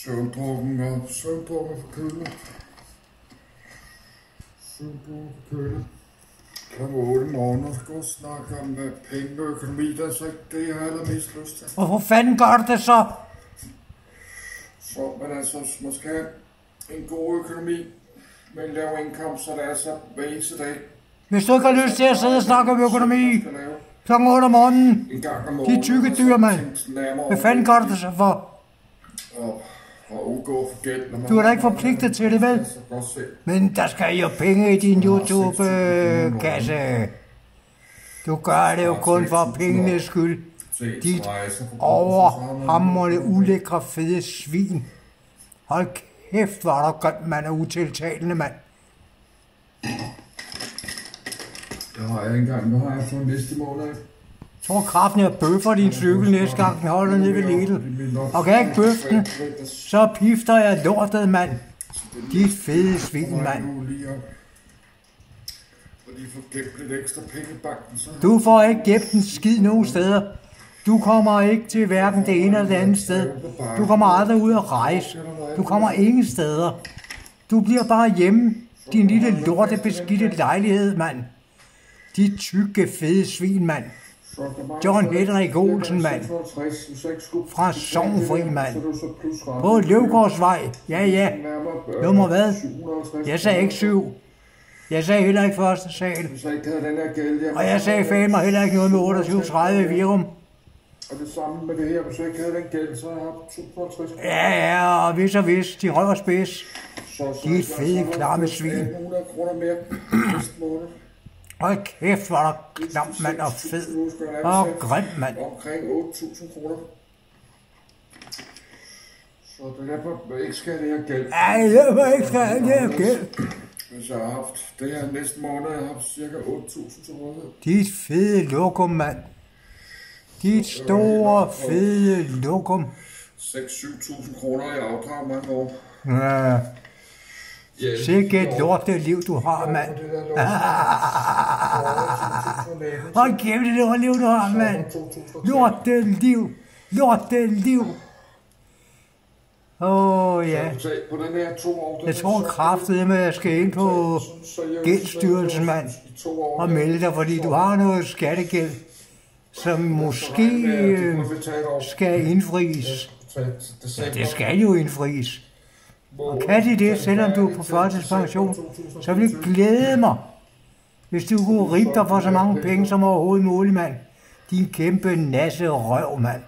Søvndrukken og søvndrukken for køle. Søvndrukken for køle. Klokken 8 morgen og skal snakke om penge og økonomi. Det er så ikke det, jeg har allermest lyst til. Hvorfor fanden gør du det så? Så man altså måske have en god økonomi med en lav indkomst, så det er så hver eneste dag. Hvis du ikke har lyst til at sidde og snakke om økonomi klokken 8 om morgenen, de tykke dyr, mand. Hvad fanden gør du det så for? Og undgå for gæld. Du er da ikke forpligtet til det, vel? Men der skal jo penge i din YouTube-kasse. Du gør det jo kun for pengenes skyld. Dit overhamrende, ulækre, fede svin. Hold kæft, hvor er der godt, man er utiltalende, mand. Det har jeg engang. Nu har jeg fået næste måned. Jeg tror kraften, jeg bøffer din cykel næste gang, den holder nede ved Lidl. Og kan jeg ikke bøffe den, så pifter jeg lortet, mand. Dit fede svin, mand. Du får ikke gemt en skid nogen steder. Du kommer ikke til hverken det ene eller det andet sted. Du kommer aldrig ud at rejse. Du kommer ingen steder. Du bliver bare hjemme. Din lille lorte beskidte lejlighed, mand. De tykke fede svin, mand. John Henrik Olsen, mand. Fra Sognfri, mand. På Løvgårdsvej. Ja. Nummer hvad? Jeg sagde ikke 7. Jeg sagde heller ikke første sal. Og jeg sagde fandme heller ikke noget med 2830 Virum. Og det samme med det her, hvis jeg ikke havde den gæld, så har jeg haft 250 kroner. Ja, og hvis, de røver spids. De er fede, klamme svin. 100 kroner mere næste måned. Hold kæft, hvor er der klamt, mand, og fed. Og grim, mand. Omkring 8.000 kroner. Så det er derfor, jeg ikke skal have det her gæld. Ja, jeg må ikke skal have det her gæld. Hvis jeg har haft det her næste måned, jeg har haft cirka 8.000 til rådighed. Dit fede lokum, mand. Dit store, fede lokum. 6-7.000 kroner i afdrag mange år. Ja. Sikke et lorteliv, du har, mand. Hold kæft, det lorteliv, du har, mand. Lorteliv. Ja. Jeg tror kraftedeme, at jeg skal ind på Gældsstyrelsen, mand, og melde dig, fordi du har noget skattegæld, som måske skal indfries. Ja, det skal jo indfries. Og kan de det, selvom du er på førtidspension, så vil det glæde mig, hvis du kunne ribe dig for så mange penge som overhovedet muligt, mand. Din kæmpe nasse røv, mand.